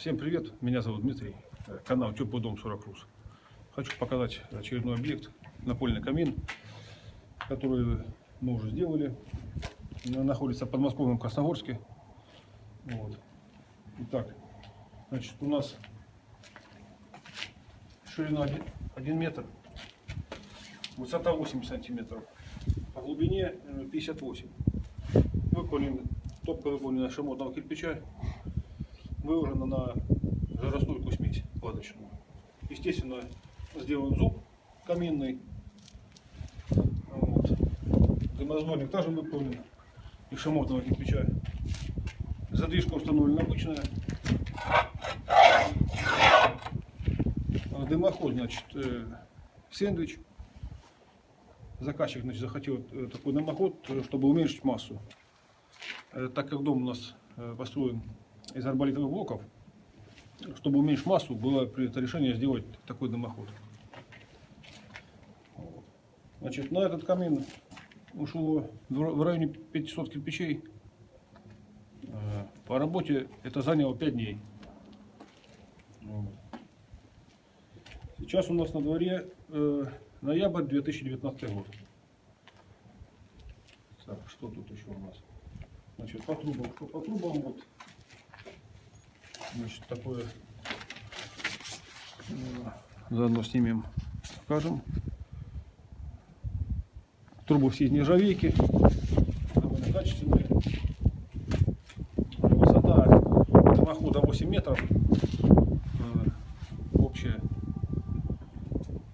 Всем привет, меня зовут Дмитрий, канал Теплый дом 40 Рус. Хочу показать очередной объект, напольный камин, который мы уже сделали. Он находится в подмосковном Красногорске. Вот. Итак, значит, у нас ширина 1 метр, высота 8 сантиметров, по глубине 58. Топка выполнена из шамотного кирпича, выложена на жаростойкую смесь кладочную. Естественно, сделан зуб каминный. Вот. Дымозорник также выполнен из шамотного кирпича. Задвижка установлена обычная. Дымоход, значит, сэндвич. Заказчик, значит, захотел такой дымоход, чтобы уменьшить массу. Так как дом у нас построен из арболитовых блоков, чтобы уменьшить массу, было принято решение сделать такой дымоход. Значит, на этот камин ушло в районе 500 кирпичей. По работе это заняло 5 дней. Сейчас у нас на дворе ноябрь 2019 год. Так, что тут еще у нас? Значит, по трубам вот, значит, такое, заодно снимем, покажем. Трубы все из нержавейки, довольно качественные. Высота дымохода 8 метров, общая.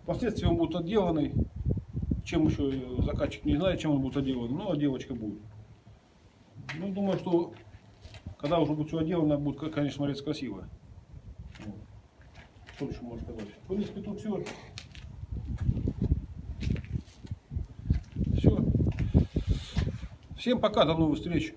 Впоследствии он будет отделанный. Чем еще заказчик не знает, чем он будет отделан, но отделочка будет. Ну, думаю, что когда уже будет все отделано, будет, конечно, смотреться красиво. Вот. Что еще можно сказать? В принципе, тут все. Все. Всем пока, до новых встреч.